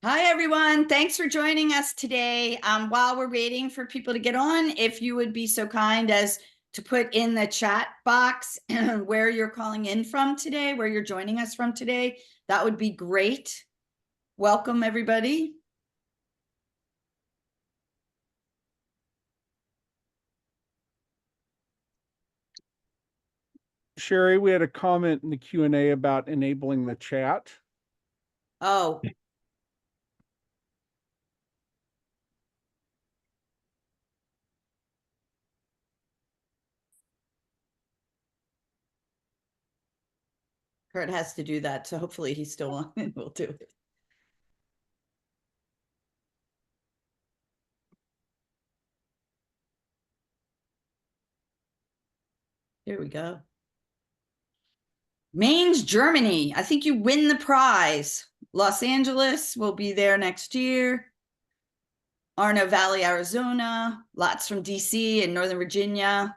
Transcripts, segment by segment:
Hi, everyone. Thanks for joining us today. While we're waiting for people to get on, if you would be so kind as to put in the chat box where you're calling in from today, where you're joining us from today, that would be great. Welcome, everybody. Sherry, we had a comment in the Q&A about enabling the chat. Oh, Kurt has to do that, so hopefully he's still on and we'll do it. Here we go. Mainz, Germany. I think you win the prize. Los Angeles will be there next year. Arno Valley, Arizona. Lots from DC and Northern Virginia.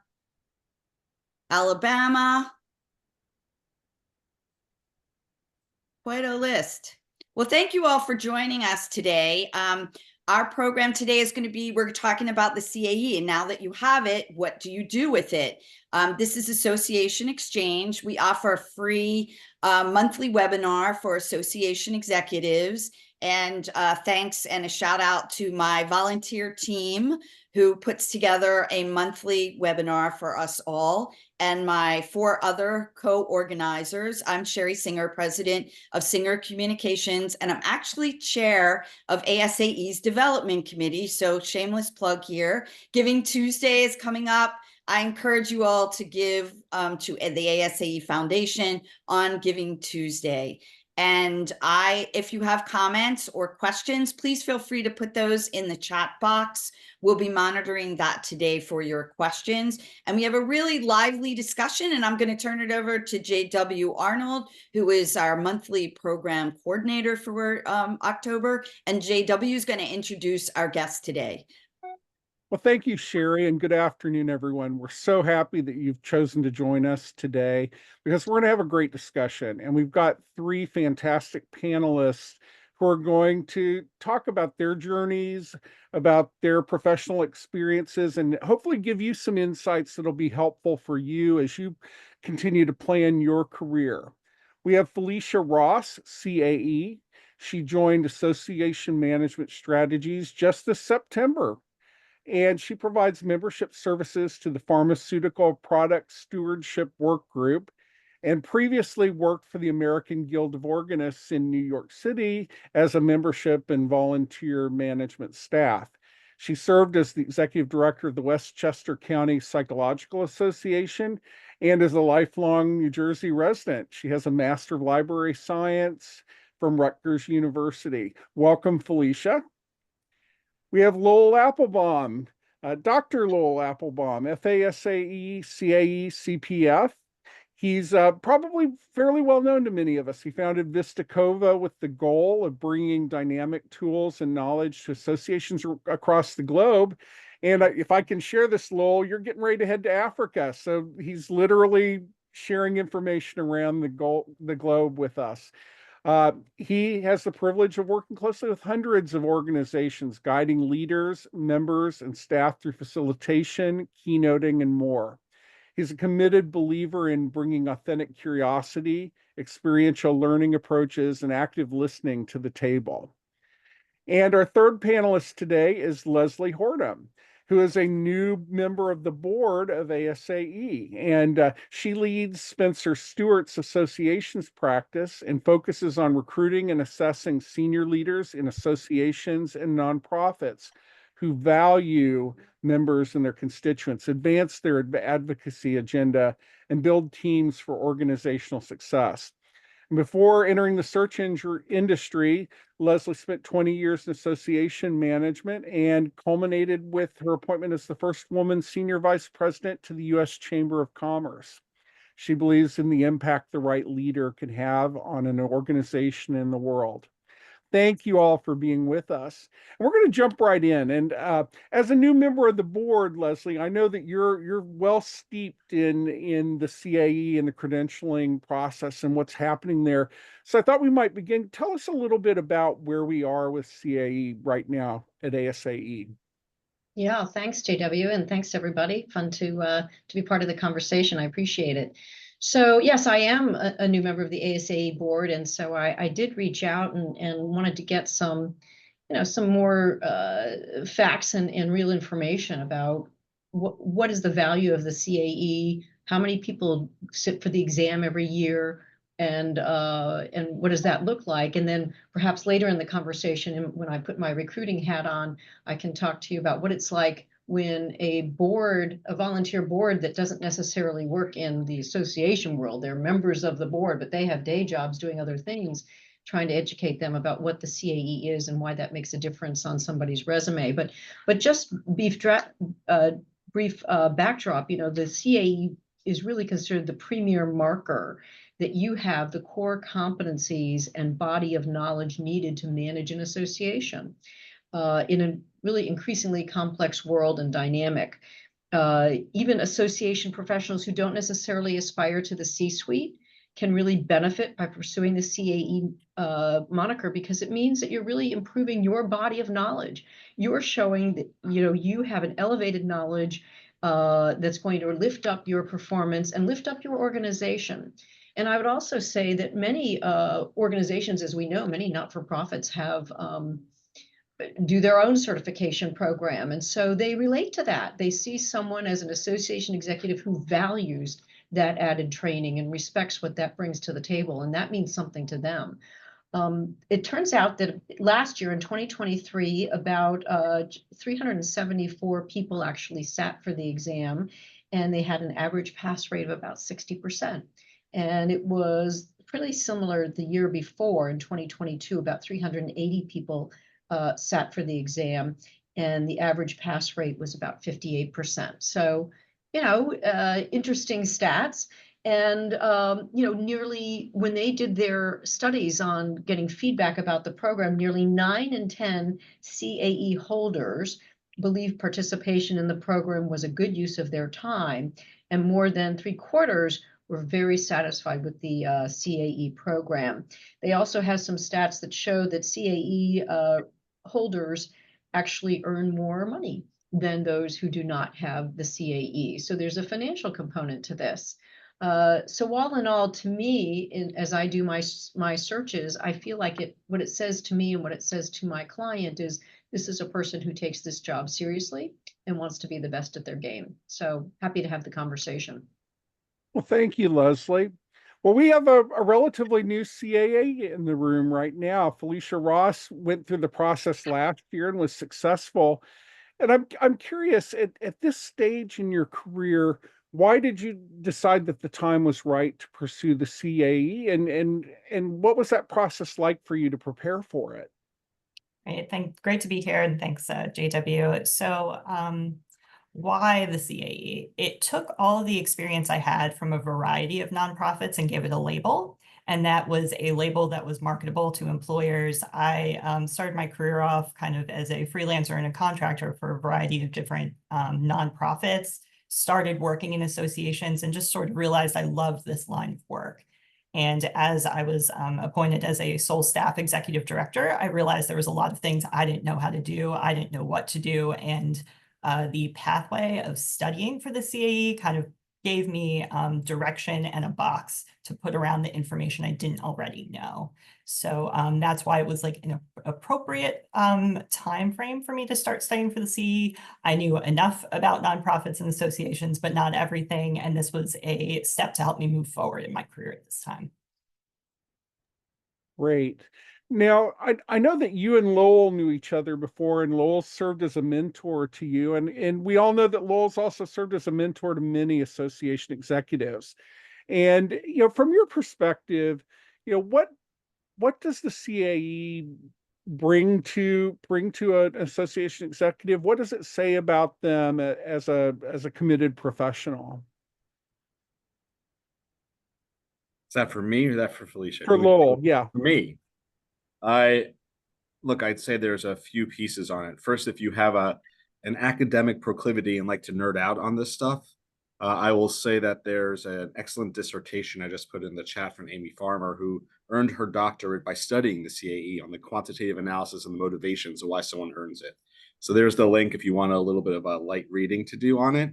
Alabama. Quite a list. Well, thank you all for joining us today. Our program today is going to be, we're talking about the CAE, and now that you have it, what do you do with it? This is Association Xchange. We offer a free monthly webinar for association executives. And thanks and a shout out to my volunteer team who puts together a monthly webinar for us all, and my 4 other co-organizers. I'm Sherry Singer, president of Singer Communications, and I'm actually chair of ASAE's development committee. So shameless plug here. Giving Tuesday is coming up. I encourage you all to give to the ASAE Foundation on Giving Tuesday. And if you have comments or questions, please feel free to put those in the chat box. We'll be monitoring that today for your questions. And we have a really lively discussion, and I'm going to turn it over to J.W. Arnold, who is our monthly program coordinator for October. And J.W. is going to introduce our guest today. Well, thank you, Sherry, and good afternoon, everyone. We're so happy that you've chosen to join us today because we're going to have a great discussion. And we've got 3 fantastic panelists who are going to talk about their journeys, about their professional experiences, and hopefully give you some insights that'll be helpful for you as you continue to plan your career. We have Phylicia Ross, CAE. She joined Association Management Strategies just this September, and she provides membership services to the Pharmaceutical Product Stewardship Work Group, and previously worked for the American Guild of Organists in New York City as a membership and volunteer management staff. She served as the executive director of the Westchester County Psychological Association and is a lifelong New Jersey resident. She has a Master of Library Science from Rutgers University. Welcome, Phylicia. We have Lowell Aplebaum, Dr. Lowell Aplebaum, FASAE, CAE, CPF. He's probably fairly well known to many of us. He founded Vista Cova with the goal of bringing dynamic tools and knowledge to associations across the globe. And if I can share this, Lowell, you're getting ready to head to Africa. So he's literally sharing information around the globe with us. He has the privilege of working closely with hundreds of organizations, guiding leaders, members, and staff through facilitation, keynoting, and more. He's a committed believer in bringing authentic curiosity, experiential learning approaches, and active listening to the table. And our third panelist today is Leslie Hortum, who is a new member of the board of ASAE. And she leads SpencerStuart's associations practice and focuses on recruiting and assessing senior leaders in associations and nonprofits who value members and their constituents, advance their advocacy agenda, and build teams for organizational success. Before entering the search industry, Leslie spent 20 years in association management and culminated with her appointment as the first woman senior vice president to the U.S. Chamber of Commerce. She believes in the impact the right leader can have on an organization in the world. Thank you all for being with us. And we're going to jump right in. And as a new member of the board, Leslie, I know that you're well steeped in the CAE and the credentialing process and what's happening there. So I thought we might begin. Tell us a little bit about where we are with CAE right now at ASAE. Yeah, thanks, JW, and thanks everybody. Fun to be part of the conversation. I appreciate it. So yes, I am a new member of the ASAE board, and so I did reach out and wanted to get some, some more facts and real information about what is the value of the CAE, how many people sit for the exam every year, and what does that look like? And then perhaps later in the conversation, when I put my recruiting hat on, I can talk to you about what it's like when a board, a volunteer board that doesn't necessarily work in the association world, they're members of the board, but they have day jobs doing other things, trying to educate them about what the CAE is and why that makes a difference on somebody's resume. But just brief backdrop, the CAE is really considered the premier marker that you have the core competencies and body of knowledge needed to manage an association in a really increasingly complex world and dynamic. Even association professionals who don't necessarily aspire to the C-suite can really benefit by pursuing the CAE moniker, because it means that you're really improving your body of knowledge. You're showing that you have an elevated knowledge that's going to lift up your performance and lift up your organization. And I would also say that many organizations, as we know, many not-for-profits have do their own certification program. And so they relate to that. They see someone as an association executive who values that added training and respects what that brings to the table. And that means something to them. It turns out that last year in 2023, about 374 people actually sat for the exam, and they had an average pass rate of about 60%. And it was pretty similar the year before in 2022, about 380 people sat for the exam, and the average pass rate was about 58%. So, interesting stats. And, nearly, when they did their studies on getting feedback about the program, nearly 9 in 10 CAE holders believe participation in the program was a good use of their time, and more than 3/4 were very satisfied with the CAE program. They also have some stats that show that CAE holders actually earn more money than those who do not have the CAE. So there's a financial component to this. So all in all, to me, as I do my searches, I feel like what it says to me and what it says to my client is this is a person who takes this job seriously and wants to be the best at their game. So happy to have the conversation. Well, thank you, Leslie. Well, we have a relatively new CAA in the room right now. Phylicia Ross went through the process last year and was successful. And I'm curious, at this stage in your career, why did you decide that the time was right to pursue the CAE, and what was that process like for you to prepare for it? Right. Great to be here, and thanks, JW. So, why the CAE? It took all of the experience I had from a variety of nonprofits and gave it a label, and that was a label that was marketable to employers. I started my career off kind of as a freelancer and a contractor for a variety of different nonprofits, started working in associations, and just sort of realized I loved this line of work. And as I was appointed as a sole staff executive director, I realized there was a lot of things I didn't know how to do. I didn't know what to do. And the pathway of studying for the CAE kind of gave me direction and a box to put around the information I didn't already know. So that's why it was like an appropriate time frame for me to start studying for the CAE. I knew enough about nonprofits and associations, but not everything. And this was a step to help me move forward in my career at this time. Great. Now, I know that you and Lowell knew each other before, and Lowell served as a mentor to you. And we all know that Lowell's also served as a mentor to many association executives. And, from your perspective, what does the CAE bring to an association executive? What does it say about them as a committed professional? Is that for me or is that for Phylicia? For Lowell, yeah. For me, I look, I'd say there's a few pieces on it. First, if you have an academic proclivity and like to nerd out on this stuff, I will say that there's an excellent dissertation I just put in the chat from Amy Farmer, who earned her doctorate by studying the CAE on the quantitative analysis and the motivations of why someone earns it. So there's the link if you want a little bit of a light reading to do on it.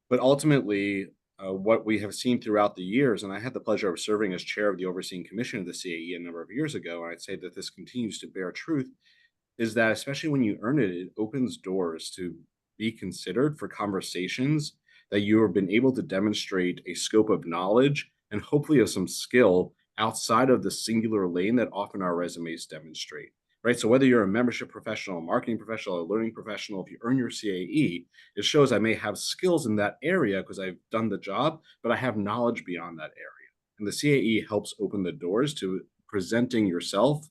But ultimately, what we have seen throughout the years, and I had the pleasure of serving as chair of the Overseeing Commission of the CAE a number of years ago, and I'd say that this continues to bear truth, is that especially when you earn it, it opens doors to be considered for conversations that you have been able to demonstrate a scope of knowledge and hopefully of some skill outside of the singular lane that often our resumes demonstrate, right? So whether you're a membership professional, a marketing professional, a learning professional, if you earn your CAE, it shows I may have skills in that area because I've done the job, but I have knowledge beyond that area. And the CAE helps open the doors to presenting yourself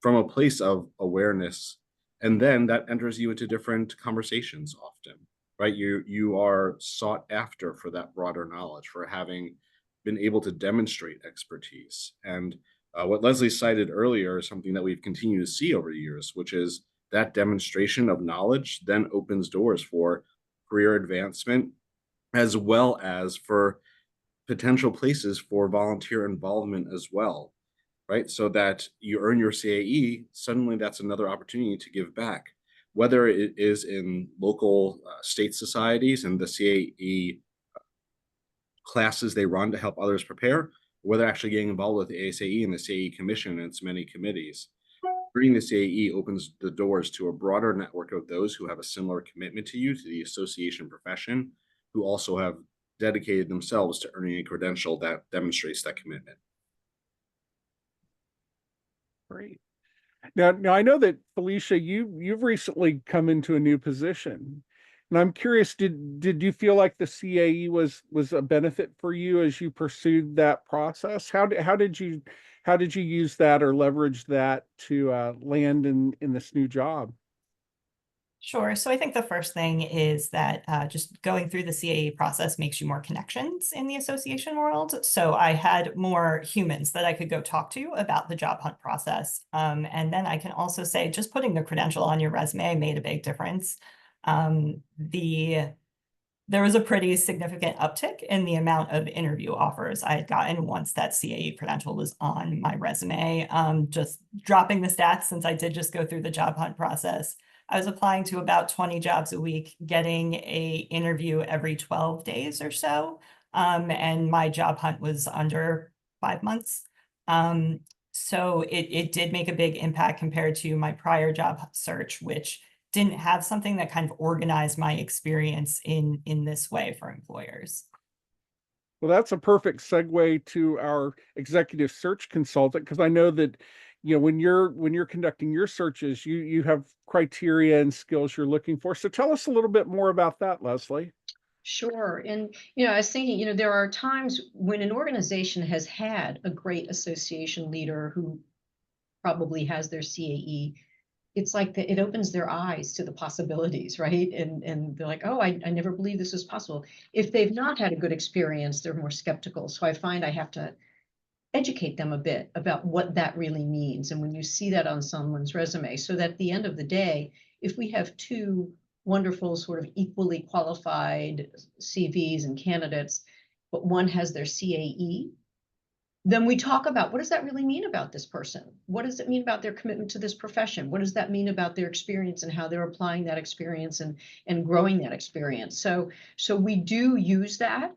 from a place of awareness. And then that enters you into different conversations often, right? You are sought after for that broader knowledge, for having been able to demonstrate expertise. And what Leslie cited earlier is something that we've continued to see over the years, which is that demonstration of knowledge then opens doors for career advancement, as well as for potential places for volunteer involvement as well, right? So that you earn your CAE, suddenly that's another opportunity to give back, whether it is in local state societies and the CAE classes they run to help others prepare, whether actually getting involved with the ASAE and the CAE Commission and its many committees. Bringing the CAE opens the doors to a broader network of those who have a similar commitment to you, to the association profession, who also have dedicated themselves to earning a credential that demonstrates that commitment. Great. Now I know that Phylicia, you've recently come into a new position, and I'm curious, did you feel like the CAE was a benefit for you as you pursued that process? How did you use that or leverage that to land in this new job? Sure. So I think the first thing is that just going through the CAE process makes you more connections in the association world. So I had more humans that I could go talk to about the job hunt process. And then I can also say just putting the credential on your resume made a big difference. There was a pretty significant uptick in the amount of interview offers I had gotten once that CAE credential was on my resume. Just dropping the stats, since I did just go through the job hunt process, I was applying to about 20 jobs a week, getting a interview every 12 days or so. And my job hunt was under 5 months. So it did make a big impact compared to my prior job search, which didn't have something that kind of organized my experience in this way for employers. Well, that's a perfect segue to our executive search consultant, because I know that, when you're conducting your searches, you have criteria and skills you're looking for. So tell us a little bit more about that, Leslie. Sure. And, I was thinking, there are times when an organization has had a great association leader who probably has their CAE. It's like it opens their eyes to the possibilities, right? And they're like, oh, I never believed this was possible. If they've not had a good experience, they're more skeptical. So I find I have to educate them a bit about what that really means. And when you see that on someone's resume, so that at the end of the day, if we have two wonderful sort of equally qualified CVs and candidates, but one has their CAE, then we talk about, what does that really mean about this person? What does it mean about their commitment to this profession? What does that mean about their experience and how they're applying that experience and growing that experience? So we do use that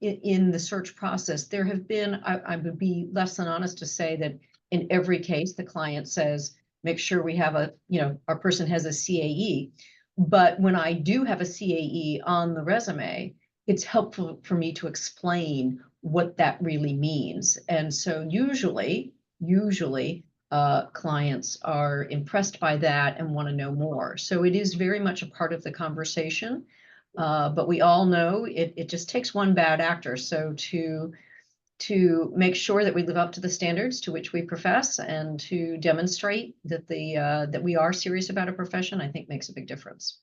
in the search process. There have been, I would be less than honest to say that in every case, the client says, make sure we have our person has a CAE. But when I do have a CAE on the resume, it's helpful for me to explain what that really means. And so usually clients are impressed by that and want to know more. So it is very much a part of the conversation. But we all know it just takes one bad actor. So to make sure that we live up to the standards to which we profess and to demonstrate that that we are serious about a profession, I think makes a big difference.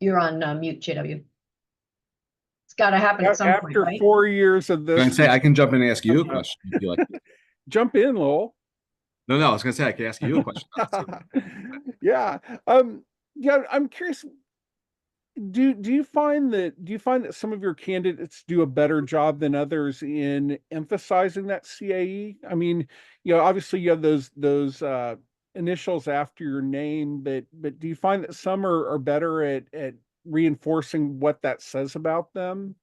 You're on mute, JW. It's got to happen at some point, After right? 4 years of this. I can jump in and ask you a question if you like. Jump in, Lowell. No, I was going to say I could ask you a question. Yeah. Yeah, I'm curious. Do you find that some of your candidates do a better job than others in emphasizing that CAE? I mean, obviously you have those initials after your name, but do you find that some are better at reinforcing what that says about them?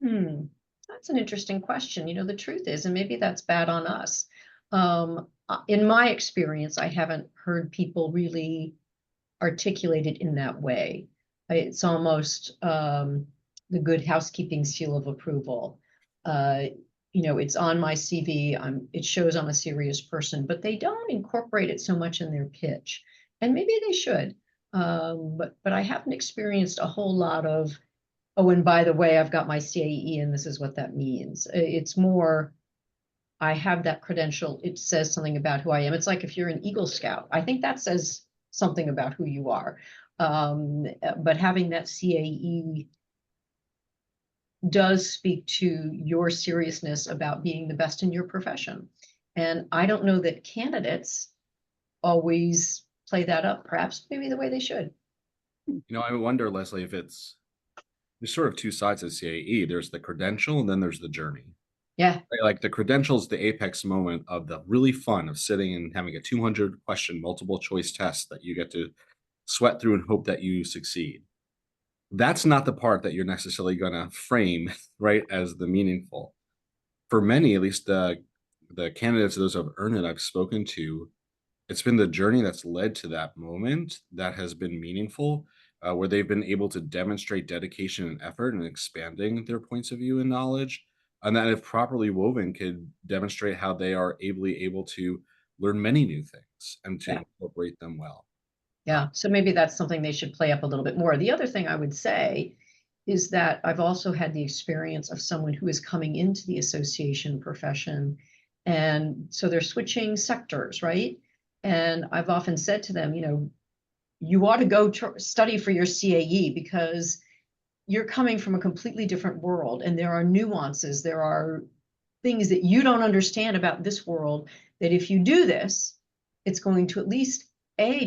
That's an interesting question. The truth is, and maybe that's bad on us. In my experience, I haven't heard people really articulate it in that way. It's almost the good housekeeping seal of approval. It's on my CV. It shows I'm a serious person, but they don't incorporate it so much in their pitch, and maybe they should. But I haven't experienced a whole lot of, oh, and by the way, I've got my CAE, and this is what that means. It's more, I have that credential. It says something about who I am. It's like if you're an Eagle Scout, I think that says something about who you are. But having that CAE does speak to your seriousness about being the best in your profession. And I don't know that candidates always play that up, perhaps maybe the way they should. I wonder, Leslie, if there's sort of two sides of CAE. There's the credential and then there's the journey. Yeah. Like the credential is the apex moment of the really fun of sitting and having a 200 question multiple choice test that you get to sweat through and hope that you succeed. That's not the part that you're necessarily going to frame, right, as the meaningful. For many, at least the candidates, those who have earned it, I've spoken to, it's been the journey that's led to that moment that has been meaningful, where they've been able to demonstrate dedication and effort in expanding their points of view and knowledge, and that if properly woven could demonstrate how they are able to learn many new things and to incorporate them well. Yeah, so maybe that's something they should play up a little bit more. The other thing I would say is that I've also had the experience of someone who is coming into the association profession, and so they're switching sectors, right? And I've often said to them, you ought to go study for your CAE, because you're coming from a completely different world, and there are nuances, there are things that you don't understand about this world, that if you do this, it's going to at least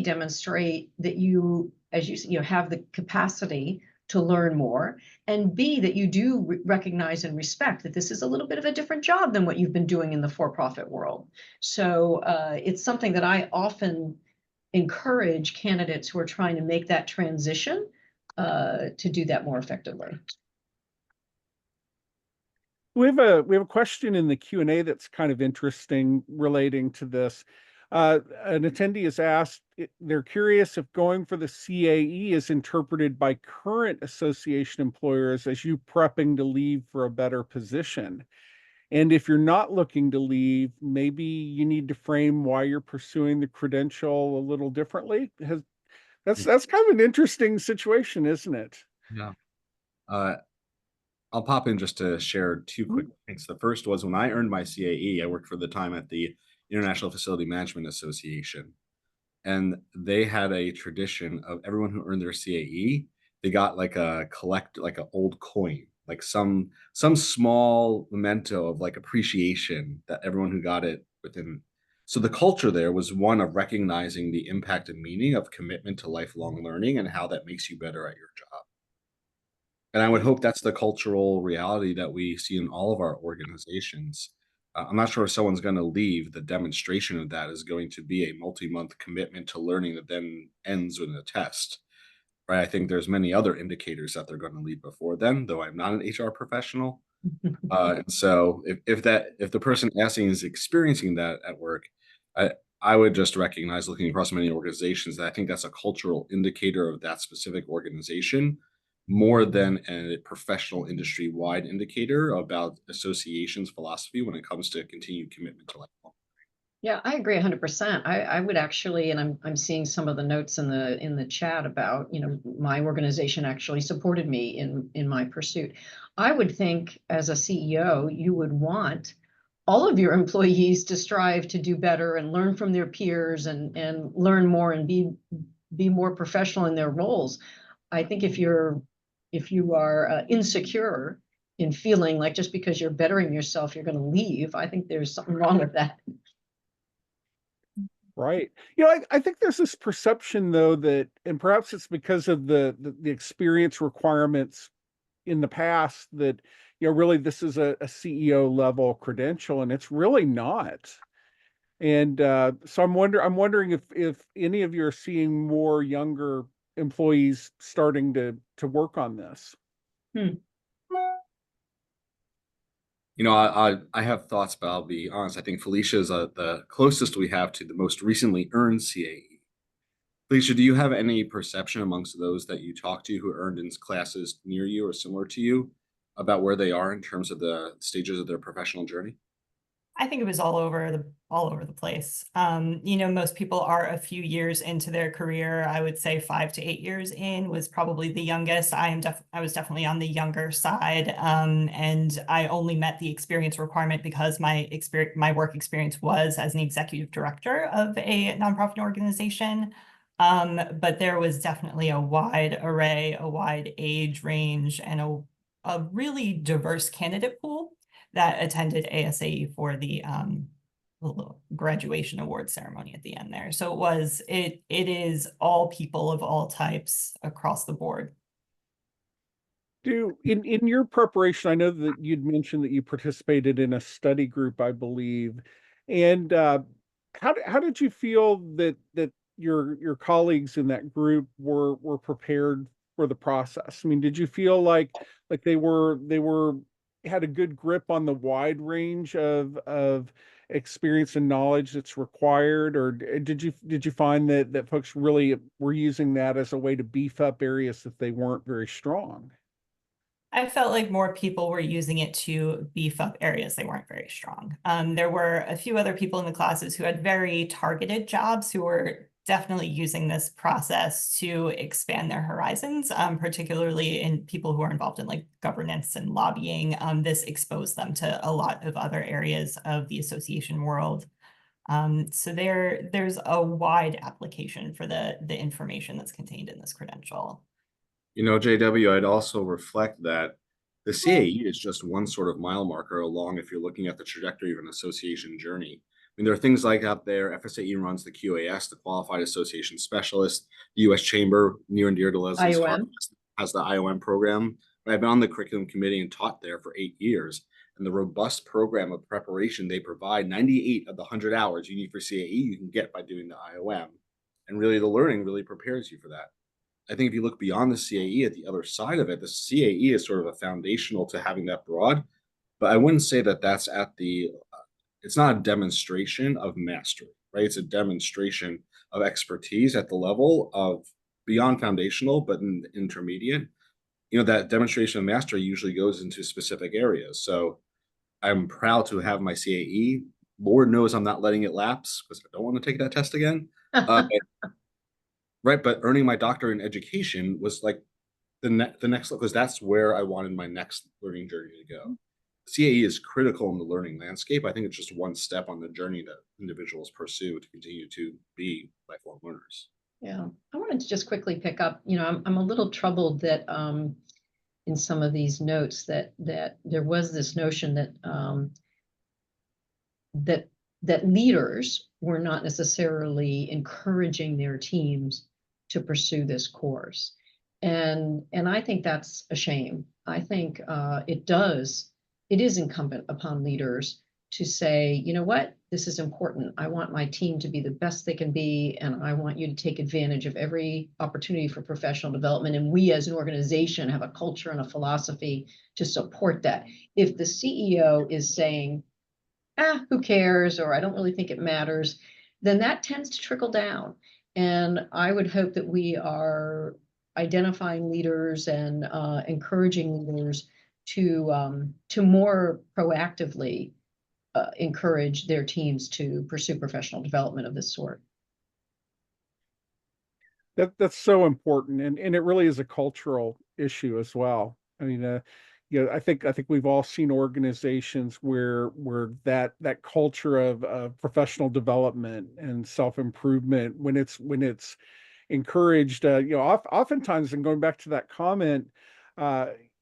demonstrate that you, as you have the capacity to learn more, and B, that you do recognize and respect that this is a little bit of a different job than what you've been doing in the for-profit world. So it's something that I often encourage candidates who are trying to make that transition to do that more effectively. We have a question in the Q&A that's kind of interesting relating to this. An attendee has asked, they're curious if going for the CAE is interpreted by current association employers as you prepping to leave for a better position. And if you're not looking to leave, maybe you need to frame why you're pursuing the credential a little differently. That's kind of an interesting situation, isn't it? Yeah. I'll pop in just to share two quick things. The first was when I earned my CAE, I worked for the time at the International Facility Management Association, and they had a tradition of everyone who earned their CAE, they got like an old coin, like some small memento of like appreciation that everyone who got it within. So the culture there was one of recognizing the impact and meaning of commitment to lifelong learning and how that makes you better at your job. And I would hope that's the cultural reality that we see in all of our organizations. I'm not sure if someone's going to leave. The demonstration of that is going to be a multi-month commitment to learning that then ends with a test, right? I think there's many other indicators that they're going to leave before then, though I'm not an HR professional. And so if the person asking is experiencing that at work, I would just recognize, looking across many organizations, that I think that's a cultural indicator of that specific organization, more than a professional industry-wide indicator about associations philosophy when it comes to continued commitment to lifelong. Yeah, I agree 100%. I would actually, and I'm seeing some of the notes in the chat about, my organization actually supported me in my pursuit. I would think as a CEO, you would want all of your employees to strive to do better and learn from their peers and learn more and be more professional in their roles. I think if you are insecure in feeling like just because you're bettering yourself, you're going to leave. I think there's something wrong with that. Right. I think there's this perception though that, and perhaps it's because of the experience requirements in the past, that, really this is a CEO level credential, and it's really not. And so I'm wondering if any of you are seeing more younger employees starting to work on this. I have thoughts, but I'll be honest. I think Phylicia is the closest we have to the most recently earned CAE. Phylicia, do you have any perception amongst those that you talk to who earned in classes near you or similar to you about where they are in terms of the stages of their professional journey? I think it was all over the place. Most people are a few years into their career. I would say 5 to 8 years in was probably the youngest. I was definitely on the younger side, and I only met the experience requirement because my work experience was as an executive director of a nonprofit organization. But there was definitely a wide array, a wide age range, and a really diverse candidate pool that attended ASAE for the graduation award ceremony at the end there. So it is all people of all types across the board. In your preparation, I know that you'd mentioned that you participated in a study group, I believe. And how did you feel that your colleagues in that group were prepared for the process? I mean, did you feel like they had a good grip on the wide range of experience and knowledge that's required, or did you find that folks really were using that as a way to beef up areas that they weren't very strong? I felt like more people were using it to beef up areas they weren't very strong. There were a few other people in the classes who had very targeted jobs who were definitely using this process to expand their horizons, particularly in people who are involved in like governance and lobbying. This exposed them to a lot of other areas of the association world. So there's a wide application for the information that's contained in this credential. JW, I'd also reflect that the CAE is just one sort of mile marker along if you're looking at the trajectory of an association journey. I mean, there are things like out there, FSAE runs the QAS, the Qualified Association Specialist, the U.S. Chamber, near and dear to Leslie's heart, has the IOM program. I've been on the curriculum committee and taught there for 8 years. And the robust program of preparation they provide, 98 of the 100 hours you need for CAE, you can get by doing the IOM. And really, the learning really prepares you for that. I think if you look beyond the CAE at the other side of it, the CAE is sort of a foundational to having that broad, but I wouldn't say that that's it's not a demonstration of mastery, right? It's a demonstration of expertise at the level of beyond foundational, but in intermediate. That demonstration of mastery usually goes into specific areas. So I'm proud to have my CAE. Lord knows I'm not letting it lapse because I don't want to take that test again. Right, but earning my doctorate in education was like the next, because that's where I wanted my next learning journey to go. CAE is critical in the learning landscape. I think it's just one step on the journey that individuals pursue to continue to be lifelong learners. Yeah, I wanted to just quickly pick up. I'm a little troubled that in some of these notes that there was this notion that leaders were not necessarily encouraging their teams to pursue this course. And I think that's a shame. I think it is incumbent upon leaders to say, you know what, this is important. I want my team to be the best they can be, and I want you to take advantage of every opportunity for professional development. And we as an organization have a culture and a philosophy to support that. If the CEO is saying, who cares, or I don't really think it matters, then that tends to trickle down. And I would hope that we are identifying leaders and encouraging leaders to more proactively encourage their teams to pursue professional development of this sort. That's so important, and it really is a cultural issue as well. I mean, I think we've all seen organizations where that culture of professional development and self-improvement, when it's encouraged, oftentimes, and going back to that comment,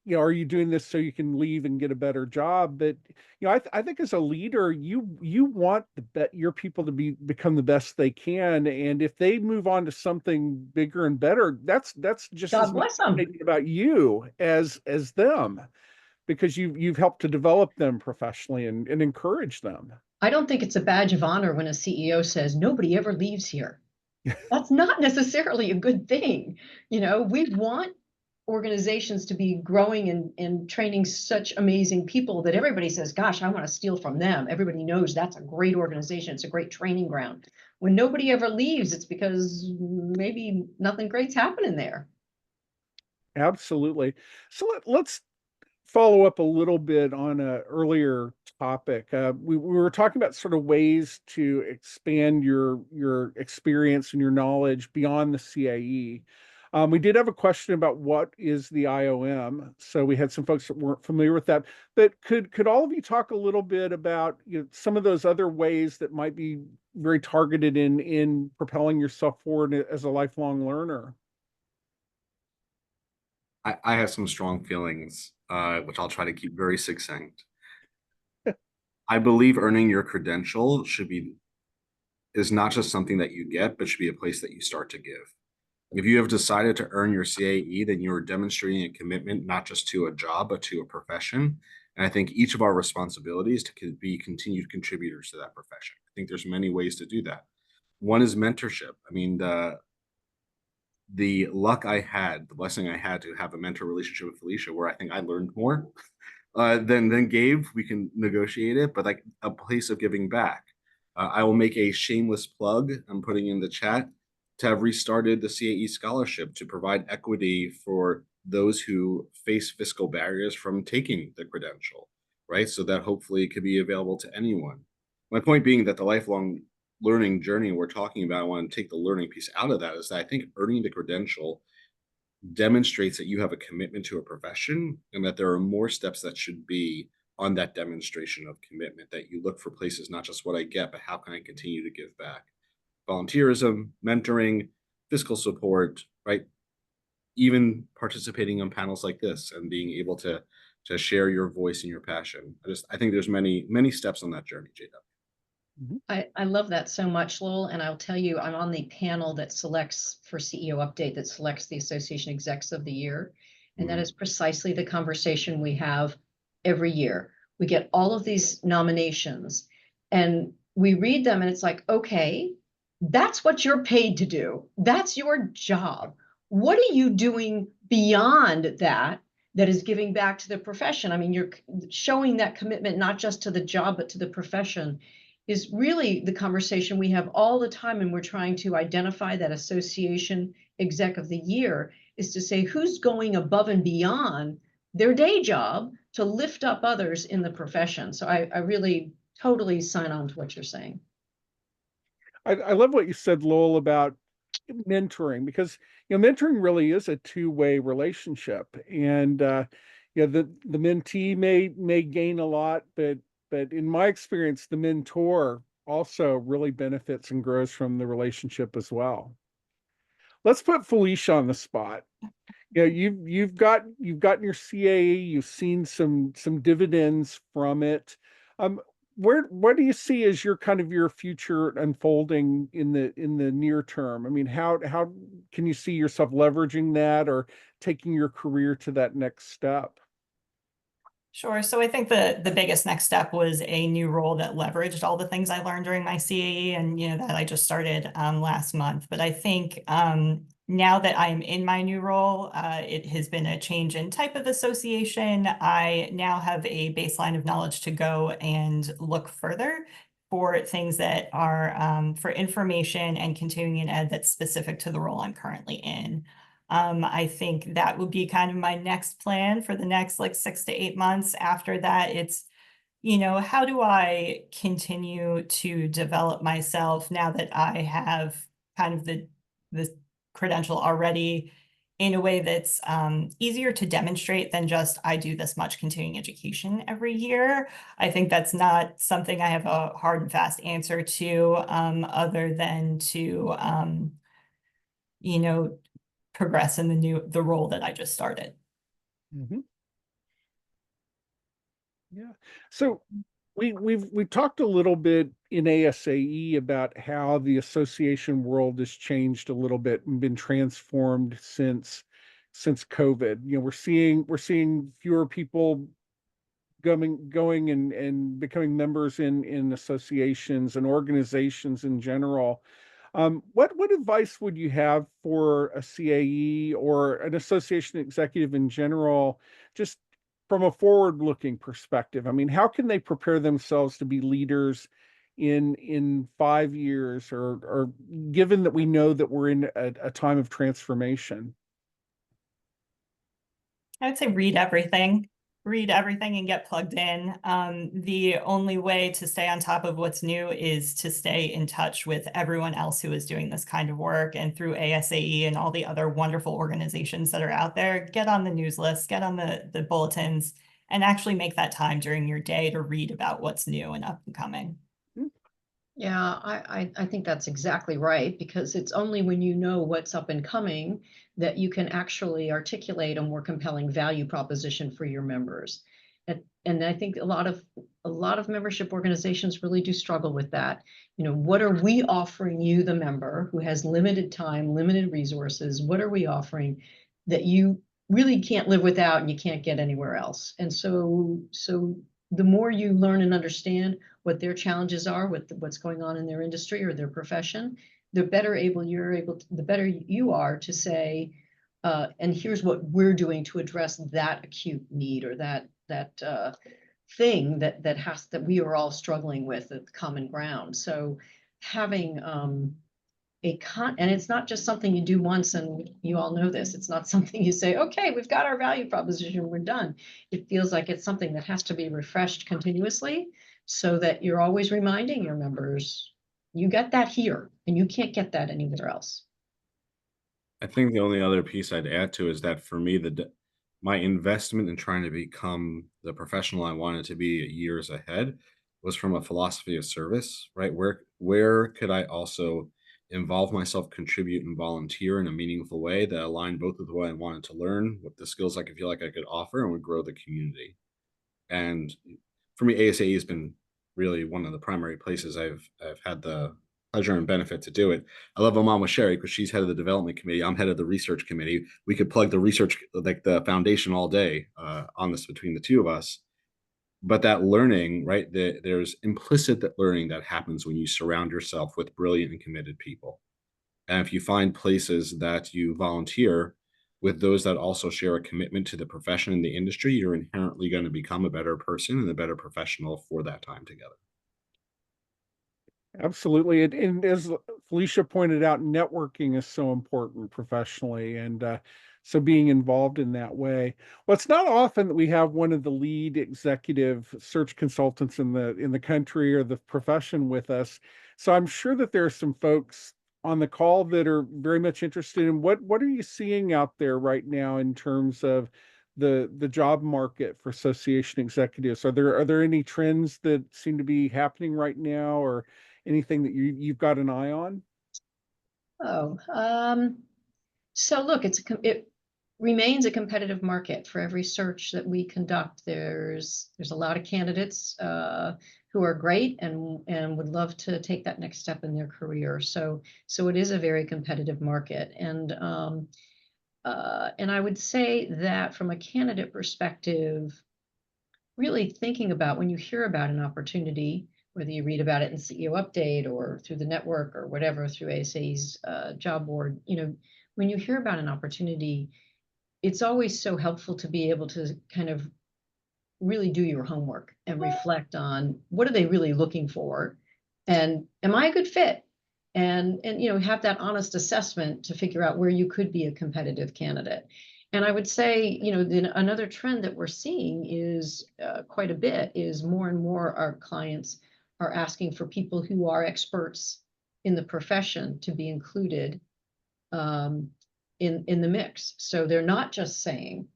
you know, are you doing this so you can leave and get a better job? But, you know, I think as a leader, you want your people to become the best they can. And if they move on to something bigger and better, that's just God as much bless them. about you as them, because you've helped to develop them professionally and encourage them. I don't think it's a badge of honor when a CEO says nobody ever leaves here. That's not necessarily a good thing. You know, we want organizations to be growing and training such amazing people that everybody says, gosh, I want to steal from them. Everybody knows that's a great organization. It's a great training ground. When nobody ever leaves, it's because maybe nothing great's happening there. Absolutely. So let's follow up a little bit on an earlier topic. We were talking about sort of ways to expand your experience and your knowledge beyond the CAE. We did have a question about what is the IOM. So we had some folks that weren't familiar with that. But could all of you talk a little bit about, you know, some of those other ways that might be very targeted in propelling yourself forward as a lifelong learner? I have some strong feelings, which I'll try to keep very succinct. I believe earning your credential is not just something that you get, but should be a place that you start to give. If you have decided to earn your CAE, then you are demonstrating a commitment not just to a job, but to a profession. And I think each of our responsibilities to be continued contributors to that profession. I think there's many ways to do that. One is mentorship. I mean, the blessing I had to have a mentor relationship with Phylicia, where I think I learned more than gave. We can negotiate it, but like a place of giving back. I will make a shameless plug. I'm putting in the chat to have restarted the CAE scholarship to provide equity for those who face fiscal barriers from taking the credential, right? So that hopefully it could be available to anyone. My point being that the lifelong learning journey we're talking about, I want to take the learning piece out of that, is that I think earning the credential demonstrates that you have a commitment to a profession and that there are more steps that should be on that demonstration of commitment, that you look for places, not just what I get, but how can I continue to give back? Volunteerism, mentoring, fiscal support, right? Even participating on panels like this and being able to share your voice and your passion. I think there's many steps on that journey, JW. I love that so much, Lowell. And I'll tell you, I'm on the panel that selects for CEO Update, that selects the Association Execs of the Year. And that is precisely the conversation we have every year. We get all of these nominations and we read them and it's like, okay, that's what you're paid to do. That's your job. What are you doing beyond that is giving back to the profession? I mean, you're showing that commitment, not just to the job, but to the profession, is really the conversation we have all the time. And we're trying to identify that Association Exec of the Year, is to say who's going above and beyond their day job to lift up others in the profession. So I really totally sign on to what you're saying. I love what you said, Lowell, about mentoring, because, you know, mentoring really is a two-way relationship. And you know, the mentee may gain a lot, but in my experience, the mentor also really benefits and grows from the relationship as well. Let's put Phylicia on the spot. You know, you've gotten your CAE, you've seen some dividends from it. What do you see as your future unfolding in the near term? I mean, how can you see yourself leveraging that or taking your career to that next step? Sure. So I think the biggest next step was a new role that leveraged all the things I learned during my CAE, and that I just started last month. But I think now that I'm in my new role, it has been a change in type of association. I now have a baseline of knowledge to go and look further for things that are for information and continuing in ed that's specific to the role I'm currently in. I think that would be kind of my next plan for the next 6 to 8 months. After that, it's, how do I continue to develop myself now that I have kind of the credential already in a way that's easier to demonstrate than just I do this much continuing education every year. I think that's not something I have a hard and fast answer to, other than to, progress in the role that I just started. Mm-hmm. Yeah. So we've talked a little bit in ASAE about how the association world has changed a little bit and been transformed since COVID. You know, we're seeing fewer people going and becoming members in associations and organizations in general. What advice would you have for a CAE or an association executive in general, just from a forward-looking perspective? I mean, how can they prepare themselves to be leaders in 5 years, or given that we know that we're in a time of transformation? I would say read everything. Read everything and get plugged in. The only way to stay on top of what's new is to stay in touch with everyone else who is doing this kind of work, and through ASAE and all the other wonderful organizations that are out there. Get on the news list, get on the bulletins, and actually make that time during your day to read about what's new and up and coming. Yeah, I think that's exactly right, because it's only when you know what's up and coming that you can actually articulate a more compelling value proposition for your members. And I think a lot of membership organizations really do struggle with that. You know, what are we offering you, the member who has limited time, limited resources? What are we offering that you really can't live without and you can't get anywhere else? And so the more you learn and understand what their challenges are with what's going on in their industry or their profession, the better you are to say, and here's what we're doing to address that acute need, or that thing that we are all struggling with at common ground. So having and it's not just something you do once, and you all know this. It's not something you say, okay, we've got our value proposition, we're done. It feels like it's something that has to be refreshed continuously, so that you're always reminding your members, you get that here, and you can't get that anywhere else. I think the only other piece I'd add to is that for me, my investment in trying to become the professional I wanted to be years ahead was from a philosophy of service, right? Where could I also involve myself, contribute, and volunteer in a meaningful way that aligned both with what I wanted to learn, what the skills I could feel like I could offer, and would grow the community. And for me, ASAE has been really one of the primary places I've had the pleasure and benefit to do it. I love my mom with Sherry because she's head of the development committee. I'm head of the research committee. We could plug the research, like the foundation, all day on this between the two of us. But that learning, right? There's implicit that learning that happens when you surround yourself with brilliant and committed people. And if you find places that you volunteer with those that also share a commitment to the profession and the industry, you're inherently going to become a better person and a better professional for that time together. Absolutely. And as Phylicia pointed out, networking is so important professionally. And so being involved in that way. Well, it's not often that we have one of the lead executive search consultants in the country or the profession with us. So I'm sure that there are some folks on the call that are very much interested in what are you seeing out there right now in terms of the job market for association executives? Are there any trends that seem to be happening right now, or anything that you've got an eye on? So look, it remains a competitive market for every search that we conduct. There's a lot of candidates who are great and would love to take that next step in their career. So it is a very competitive market, and I would say that from a candidate perspective, really thinking about when you hear about an opportunity, whether you read about it in CEO Update or through the network or whatever, through ASA's job board, you know, when you hear about an opportunity, it's always so helpful to be able to kind of really do your homework and reflect on what are they really looking for, and am I a good fit? And you know, have that honest assessment to figure out where you could be a competitive candidate. And I would say, you know, another trend that we're seeing is quite a bit is more and more our clients are asking for people who are experts in the profession to be included in the mix. So they're not just saying,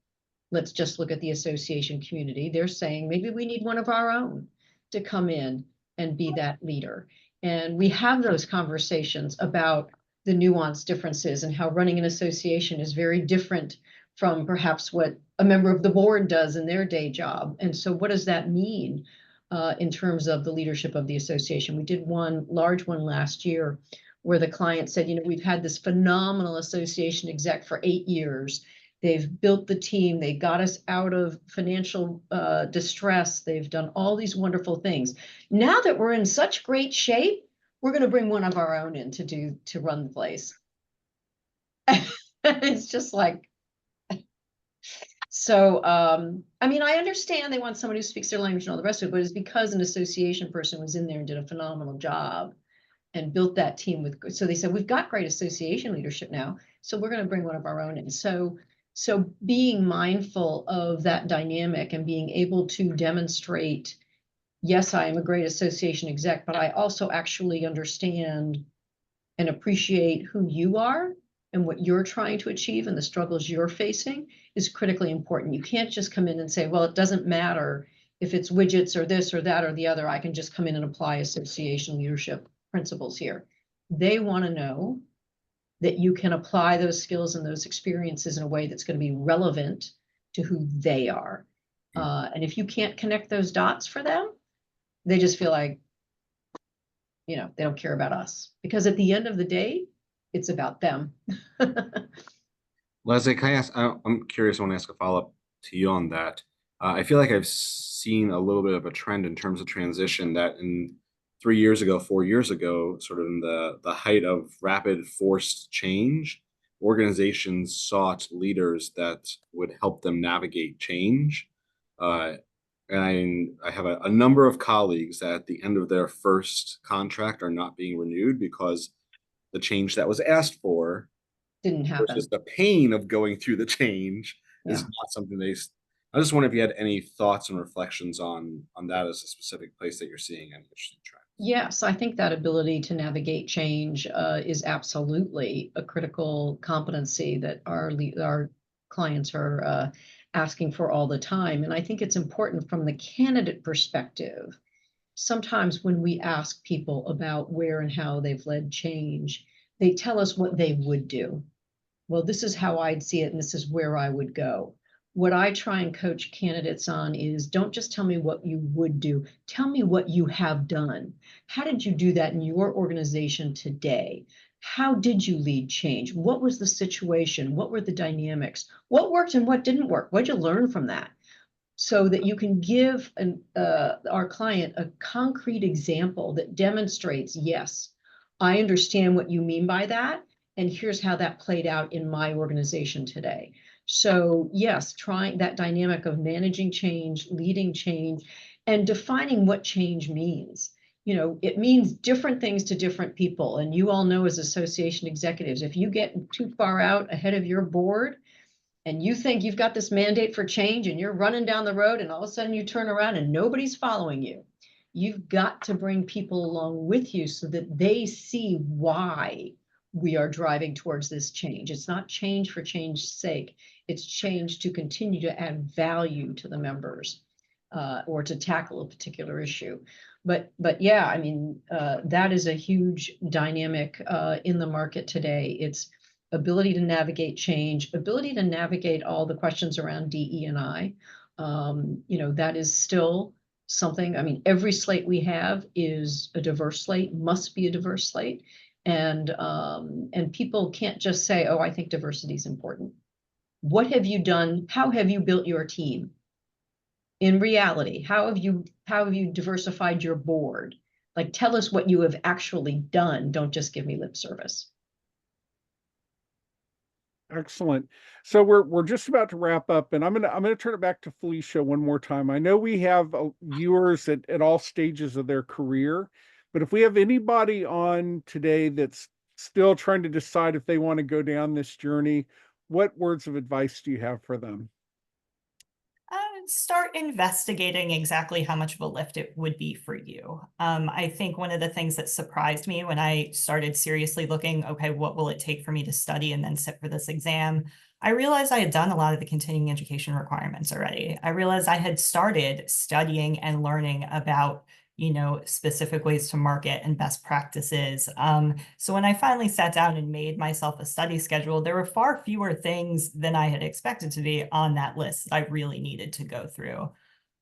let's just look at the association community. They're saying maybe we need one of our own to come in and be that leader. And we have those conversations about the nuanced differences and how running an association is very different from perhaps what a member of the board does in their day job. And so what does that mean in terms of the leadership of the association? We did one large one last year where the client said, we've had this phenomenal association exec for 8 years. They've built the team. They got us out of financial distress. They've done all these wonderful things. Now that we're in such great shape, we're going to bring one of our own in to run the place. It's just like, so, I mean, I understand they want somebody who speaks their language and all the rest of it, but it's because an association person was in there and did a phenomenal job and built that team with, so they said, we've got great association leadership now, so we're going to bring one of our own in. So being mindful of that dynamic and being able to demonstrate, yes, I am a great association exec, but I also actually understand and appreciate who you are and what you're trying to achieve and the struggles you're facing is critically important. You can't just come in and say, well, it doesn't matter if it's widgets or this or that or the other. I can just come in and apply association leadership principles here. They want to know that you can apply those skills and those experiences in a way that's going to be relevant to who they are. And if you can't connect those dots for them, they just feel like, they don't care about us. Because at the end of the day, it's about them. Leslie, can I ask, I'm curious, I want to ask a follow-up to you on that. I feel like I've seen a little bit of a trend in terms of transition that in 3 years ago, 4 years ago, sort of in the height of rapid forced change, organizations sought leaders that would help them navigate change. And I have a number of colleagues that at the end of their first contract are not being renewed because the change that was asked for Didn't happen. versus the pain of going through the change is not something I just wonder if you had any thoughts and reflections on that as a specific place that you're seeing any interesting trends. Yes, I think that ability to navigate change is absolutely a critical competency that our clients are asking for all the time. And I think it's important from the candidate perspective. Sometimes when we ask people about where and how they've led change, they tell us what they would do. Well, this is how I'd see it, and this is where I would go. What I try and coach candidates on is don't just tell me what you would do. Tell me what you have done. How did you do that in your organization today? How did you lead change? What was the situation? What were the dynamics? What worked and what didn't work? What'd you learn from that? So that you can give our client a concrete example that demonstrates, yes, I understand what you mean by that, and here's how that played out in my organization today. So yes, trying that dynamic of managing change, leading change, and defining what change means. It means different things to different people. And you all know as association executives, if you get too far out ahead of your board and you think you've got this mandate for change and you're running down the road and all of a sudden you turn around and nobody's following you, you've got to bring people along with you so that they see why we are driving towards this change. It's not change for change's sake. It's change to continue to add value to the members or to tackle a particular issue. But yeah, I mean, that is a huge dynamic in the market today. It's ability to navigate change, ability to navigate all the questions around DE&I. That is still something. I mean, every slate we have is a diverse slate, must be a diverse slate. And people can't just say, oh, I think diversity is important. What have you done? How have you built your team? In reality, how have you diversified your board? Like, tell us what you have actually done. Don't just give me lip service. Excellent. So we're just about to wrap up, and I'm gonna turn it back to Phylicia one more time. I know we have viewers at all stages of their career, but if we have anybody on today that's still trying to decide if they want to go down this journey, what words of advice do you have for them? Start investigating exactly how much of a lift it would be for you. I think one of the things that surprised me when I started seriously looking, okay, what will it take for me to study and then sit for this exam? I realized I had done a lot of the continuing education requirements already. I realized I had started studying and learning about specific ways to market and best practices. So when I finally sat down and made myself a study schedule, there were far fewer things than I had expected to be on that list that I really needed to go through.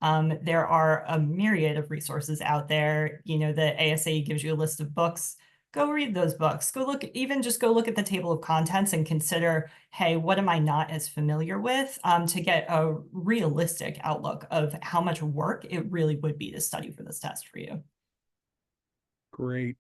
There are a myriad of resources out there. The ASAE gives you a list of books. Go read those books. Go look at the table of contents and consider, hey, what am I not as familiar with, to get a realistic outlook of how much work it really would be to study for this test for you. Great.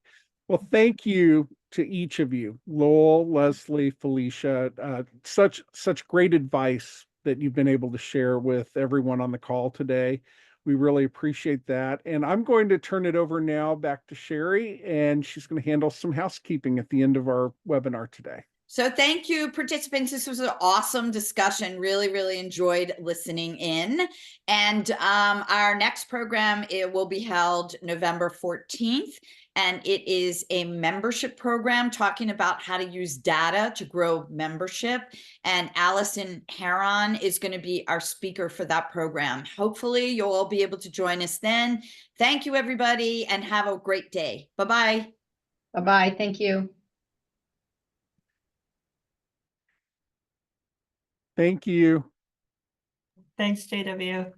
Well, thank you to each of you, Lowell, Leslie, Phylicia. Such great advice that you've been able to share with everyone on the call today. We really appreciate that. And I'm going to turn it over now back to Sherry, and she's going to handle some housekeeping at the end of our webinar today. So thank you, participants. This was an awesome discussion. Really, really enjoyed listening in. And our next program, it will be held November 14th. And it is a membership program talking about how to use data to grow membership. And Allison Heron is going to be our speaker for that program. Hopefully you'll all be able to join us then. Thank you, everybody, and have a great day. Bye-bye. Bye-bye. Thank you. Thank you. Thanks, JW.